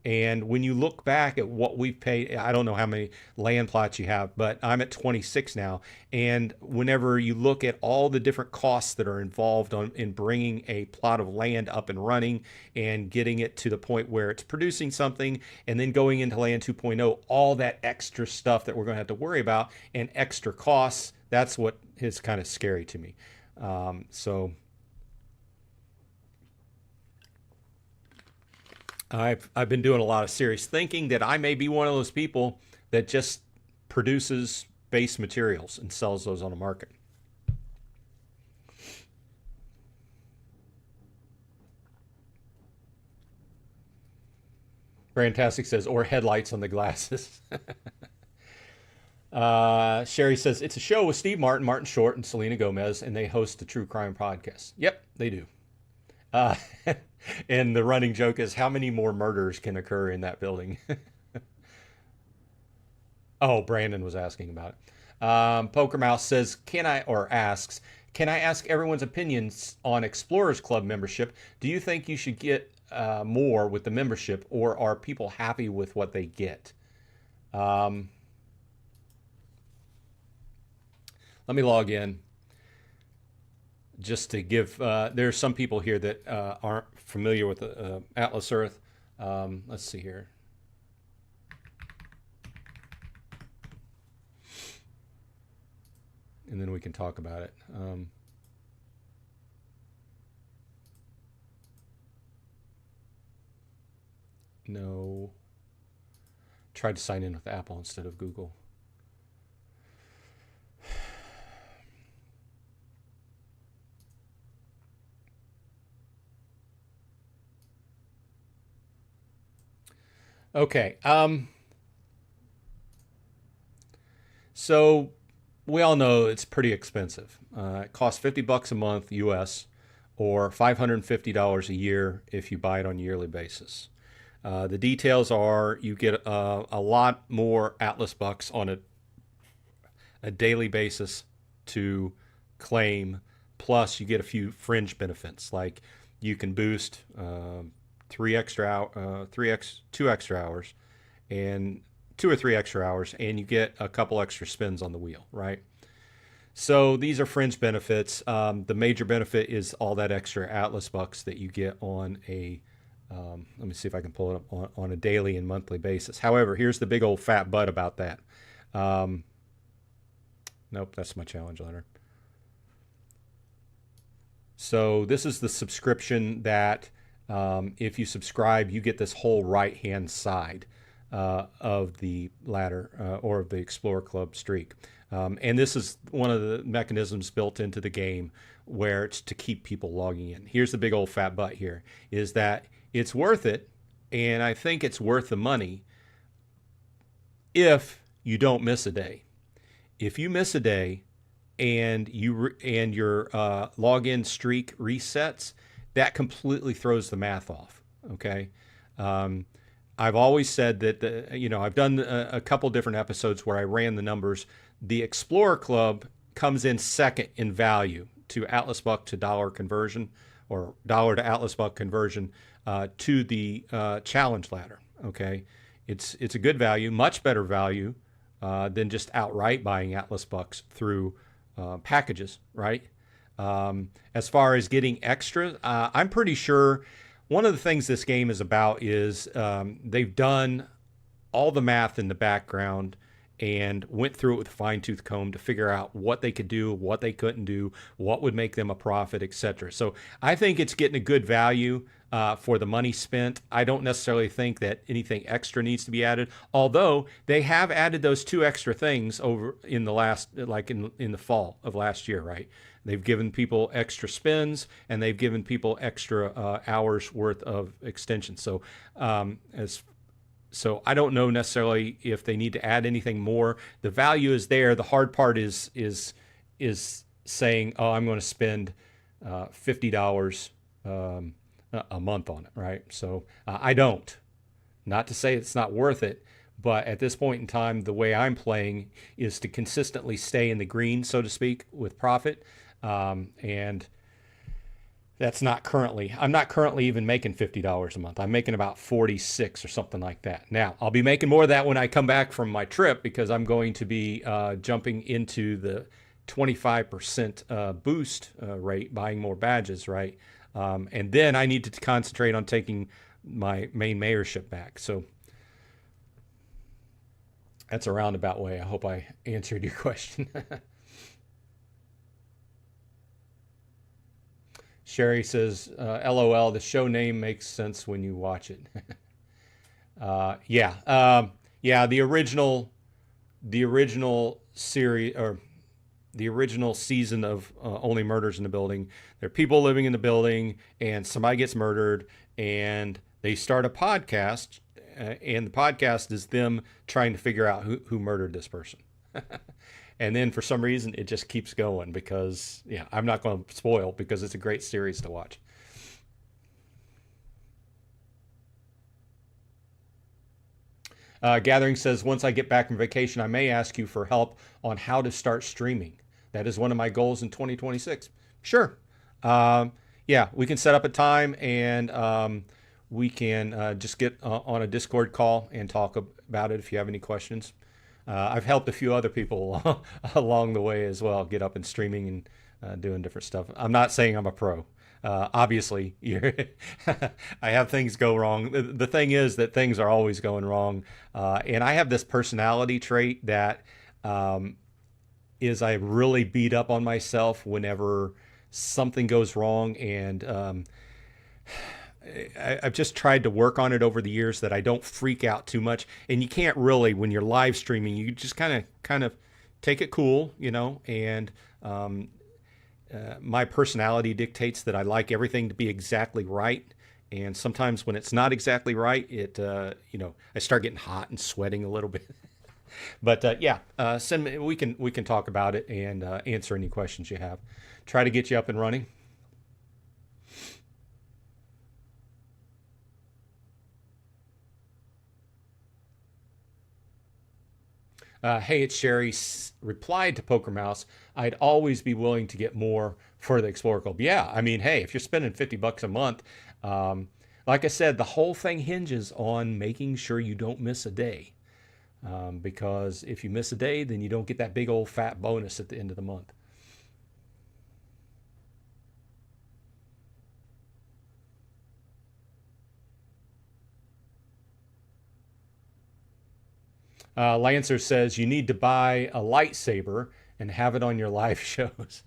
And when you look back at what we've paid, I don't know how many land plots you have, but I'm at 26 now. And whenever you look at all the different costs that are involved in bringing a plot of land up and running and getting it to the point where it's producing something, and then going into Land 2.0, all that extra stuff that we're going to have to worry about and extra costs, that's what is kind of scary to me. So I've been doing a lot of serious thinking that I may be one of those people that just produces base materials and sells those on the market. Fantastic says, or headlights on the glasses. Sherry says, it's a show with Steve Martin, Martin Short, and Selena Gomez, and they host a true crime podcast. Yep, they do. Uh, and the running joke is, how many more murders can occur in that building? Oh, Brandon was asking about it. Poker Mouse says, asks, can I ask everyone's opinions on Explorers Club membership? Do you think you should get more with the membership, or are people happy with what they get? Let me log in just to give, there's some people here that aren't familiar with Atlas Earth. Let's see here. And then we can talk about it. No. Tried to sign in with Apple instead of Google. Okay. So we all know it's pretty expensive. It costs $50 a month US or $550 a year if you buy it on a yearly basis. The details are you get a lot more Atlas bucks on a daily basis to claim. Plus, you get a few fringe benefits like you can boost 2 extra hours, and 2 or 3 extra hours, and you get a couple extra spins on the wheel, right? So these are fringe benefits. The major benefit is all that extra Atlas bucks that you get on a let me see if I can pull it up on a daily and monthly basis. However, here's the big old fat butt about that. Nope, that's my challenge letter. So this is the subscription that if you subscribe, you get this whole right-hand side of the ladder or of the Explorer Club streak. And this is one of the mechanisms built into the game where it's to keep people logging in. Here's the big old fat butt here, is that it's worth it, and I think it's worth the money if you don't miss a day. If you miss a day and your login streak resets, that completely throws the math off. Okay. I've always said that I've done a couple different episodes where I ran the numbers. The Explorer Club comes in second in value to Atlas buck to dollar conversion, or dollar to Atlas buck conversion to the challenge ladder. Okay, it's a good value, much better value than just outright buying Atlas bucks through packages, right? As far as getting extra, I'm pretty sure one of the things this game is about is they've done all the math in the background and went through it with a fine-tooth comb to figure out what they could do, what they couldn't do, what would make them a profit, etc. So I think it's getting a good value for the money spent. I don't necessarily think that anything extra needs to be added, although they have added those 2 extra things over in the last, like in the fall of last year, right? They've given people extra spins and they've given people extra hours worth of extension. So So I don't know necessarily if they need to add anything more. The value is there. The hard part is saying, oh, I'm going to spend $50 a month on it, right? So I don't. Not to say it's not worth it, but at this point in time, the way I'm playing is to consistently stay in the green, so to speak, with profit. And that's not currently, I'm not currently even making $50 a month. I'm making about 46 or something like that. Now, I'll be making more of that when I come back from my trip, because I'm going to be jumping into the 25% boost rate, buying more badges, right? And then I need to concentrate on taking my main mayorship back. So that's a roundabout way. I hope I answered your question. Sherry says, LOL, the show name makes sense when you watch it. Yeah, the original series, or the original season of Only Murders in the Building. There are people living in the building and somebody gets murdered and they start a podcast, and the podcast is them trying to figure out who murdered this person. And then for some reason, it just keeps going because, yeah, I'm not going to spoil because it's a great series to watch. Gathering says, once I get back from vacation, I may ask you for help on how to start streaming. That is one of my goals in 2026. Sure. Yeah, we can set up a time and we can just get on a Discord call and talk about it if you have any questions. I've helped a few other people along the way as well, get up and streaming and doing different stuff. I'm not saying I'm a pro. Obviously, I have things go wrong. The thing is that things are always going wrong. And I have this personality trait that is I really beat up on myself whenever something goes wrong. And I've just tried to work on it over the years that I don't freak out too much. And you can't really, when you're live streaming, you just kind of take it cool, and um, my personality dictates that I like everything to be exactly right. And sometimes when it's not exactly right, I start getting hot and sweating a little bit. But yeah, send me. We can talk about it and answer any questions you have. Try to get you up and running. Hey, it's Sherry. Replied to Poker Mouse. I'd always be willing to get more for the Explorer Club. Yeah, I mean, hey, if you're spending $50 a month, um, like I said, the whole thing hinges on making sure you don't miss a day. Because if you miss a day, then you don't get that big old fat bonus at the end of the month. Lancer says you need to buy a lightsaber and have it on your live shows.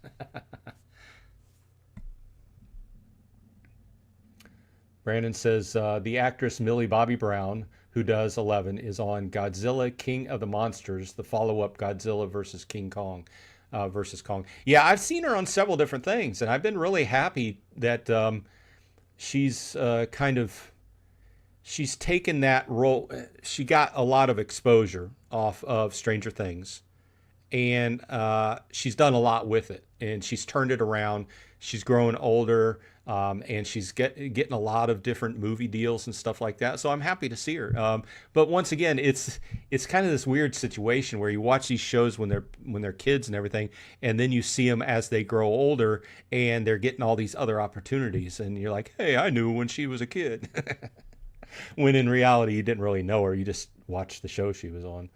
Brandon says the actress Millie Bobby Brown, who does 11, is on Godzilla King of the Monsters, the follow-up Godzilla versus King Kong versus Kong. Yeah, I've seen her on several different things, and I've been really happy that she's she's taken that role. She got a lot of exposure off of Stranger Things, and she's done a lot with it, and she's turned it around. She's grown older, and she's getting a lot of different movie deals and stuff like that. So I'm happy to see her. But once again, it's kind of this weird situation where you watch these shows when they're kids and everything, and then you see them as they grow older, and they're getting all these other opportunities, and you're like, hey, I knew when she was a kid. When in reality, you didn't really know her. You just watched the show she was on.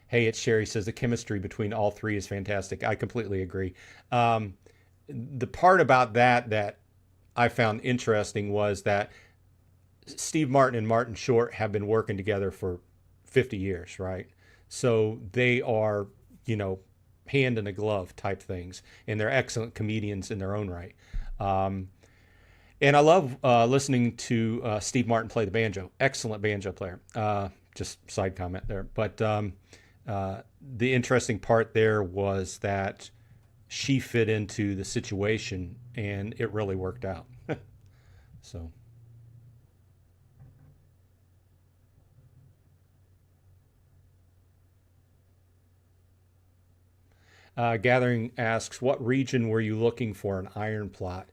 Hey, it's Sherry says the chemistry between all three is fantastic. I completely agree. Um, the part about that I found interesting was that Steve Martin and Martin Short have been working together for 50 years, right? So they are, you know, hand in a glove type things, and they're excellent comedians in their own right. Um, and I love listening to Steve Martin play the banjo. Excellent banjo player. Just side comment there. But the interesting part there was that she fit into the situation, and it really worked out. So. Gathering asks, what region were you looking for an iron plot?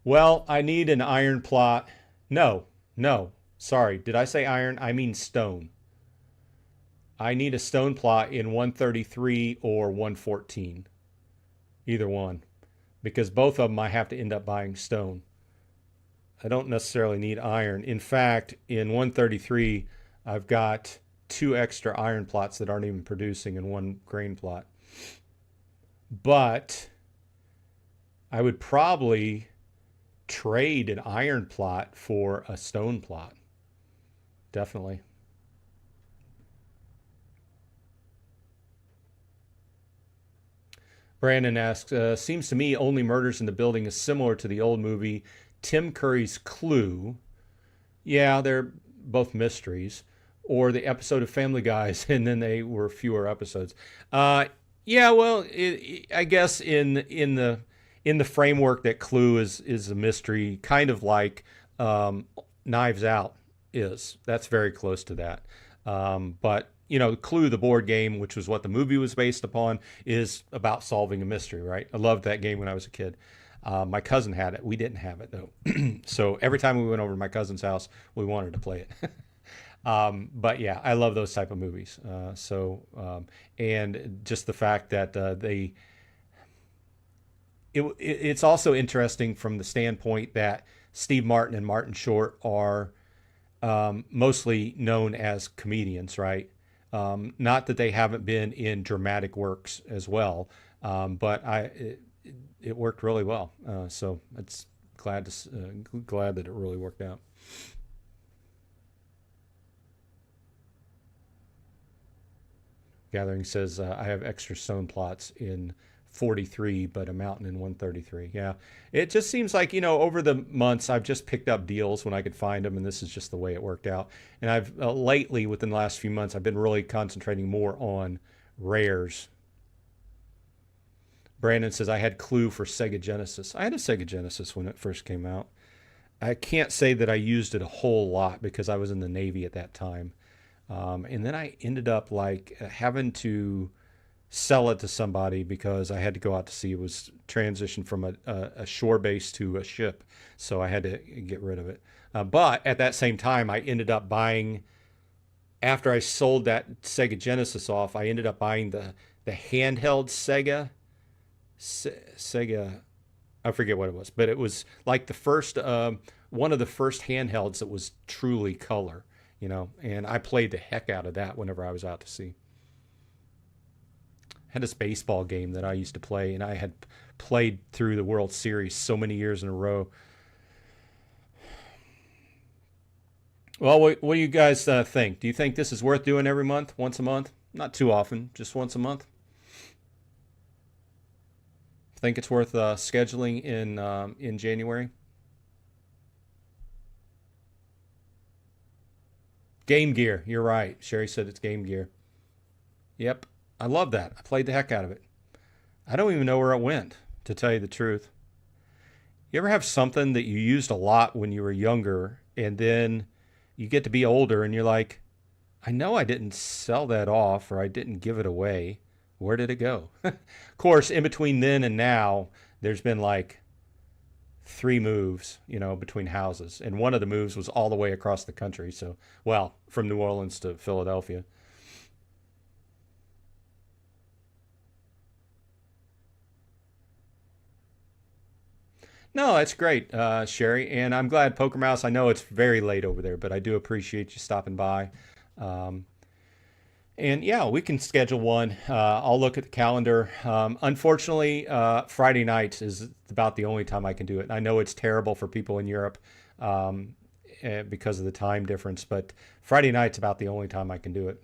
Well, I need an iron plot. No, no, sorry. Did I say iron? I mean stone. I need a stone plot in 133 or 114. Either one. Because both of them I have to end up buying stone. I don't necessarily need iron. In fact, in 133, I've got 2 extra iron plots that aren't even producing in one grain plot. But I would probably trade an iron plot for a stone plot. Definitely. Brandon asks, seems to me Only Murders in the Building is similar to the old movie Tim Curry's Clue. Yeah, they're both mysteries. Or the episode of Family Guys, and then they were fewer episodes. Yeah, well, I guess in the framework that Clue is a mystery, kind of like Knives Out is. That's very close to that. But you know, Clue, the board game, which was what the movie was based upon, is about solving a mystery, right? I loved that game when I was a kid. My cousin had it. We didn't have it though. So every time we went over to my cousin's house, we wanted to play it. But yeah, I love those type of movies. And just the fact that it's also interesting from the standpoint that Steve Martin and Martin Short are mostly known as comedians, right? Not that they haven't been in dramatic works as well, but it worked really well. So it's glad that it really worked out. Gathering says I have extra stone plots in 43, but a mountain in 133. Yeah. It just seems like, over the months, I've just picked up deals when I could find them, and this is just the way it worked out. And I've lately, within the last few months, I've been really concentrating more on rares. Brandon says, I had Clue for Sega Genesis. I had a Sega Genesis when it first came out. I can't say that I used it a whole lot because I was in the Navy at that time. And then I ended up like having to sell it to somebody because I had to go out to sea. It was transitioned from a shore base to a ship, so I had to get rid of it. But at that same time, I ended up buying, after I sold that Sega Genesis off, I ended up buying the handheld Sega, I forget what it was, but it was like the first, one of the first handhelds that was truly color, and I played the heck out of that whenever I was out to sea. Had this baseball game that I used to play, and I had played through the World Series so many years in a row. Well, what do you guys think? Do you think this is worth doing every month, once a month? Not too often, just once a month. Think it's worth scheduling in January? Game Gear, you're right. Sherry said it's Game Gear. Yep. I love that. I played the heck out of it. I don't even know where it went, to tell you the truth. You ever have something that you used a lot when you were younger, and then you get to be older and you're like, I know I didn't sell that off, or I didn't give it away. Where did it go? Of course, in between then and now, there's been like 3 moves, between houses. And one of the moves was all the way across the country. So, well, from New Orleans to Philadelphia. No, that's great, Sherry. And I'm glad, Poker Mouse. I know it's very late over there, but I do appreciate you stopping by. Um, and yeah, we can schedule one. I'll look at the calendar. Unfortunately, Friday nights is about the only time I can do it. I know it's terrible for people in Europe because of the time difference, but Friday night's about the only time I can do it.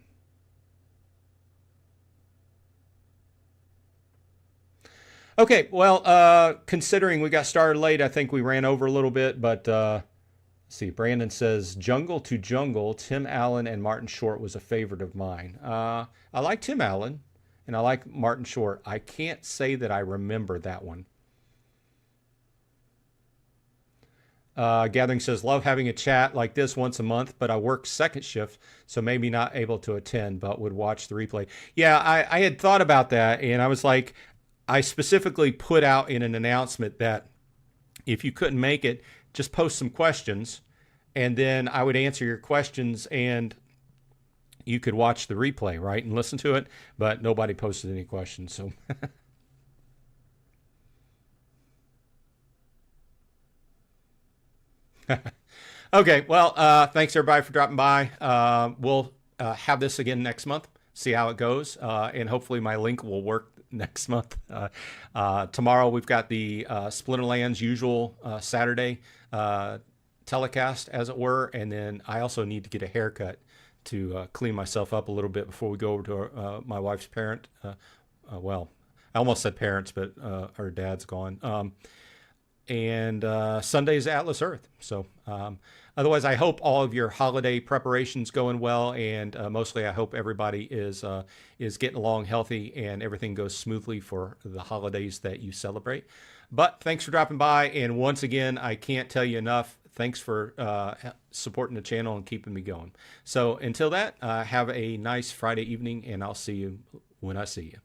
Okay, well, considering we got started late, I think we ran over a little bit, but let's see. Brandon says, Jungle to Jungle, Tim Allen and Martin Short was a favorite of mine. I like Tim Allen, and I like Martin Short. I can't say that I remember that one. Gathering says, love having a chat like this once a month, but I work second shift, so maybe not able to attend, but would watch the replay. Yeah, I had thought about that, and I was like, I specifically put out in an announcement that if you couldn't make it, just post some questions, and then I would answer your questions, and you could watch the replay, right, and listen to it, but nobody posted any questions, so... Okay, well, thanks everybody for dropping by. We'll have this again next month, see how it goes, and hopefully my link will work next month. Tomorrow we've got the Splinterlands usual Saturday telecast, as it were, and then I also need to get a haircut to clean myself up a little bit before we go over to my wife's parent. Well, I almost said parents, but her dad's gone. And Sunday's Atlas Earth. So otherwise, I hope all of your holiday preparations going well, and mostly I hope everybody is getting along healthy and everything goes smoothly for the holidays that you celebrate. But thanks for dropping by, and once again, I can't tell you enough. Thanks for supporting the channel and keeping me going. So until that, have a nice Friday evening, and I'll see you when I see you.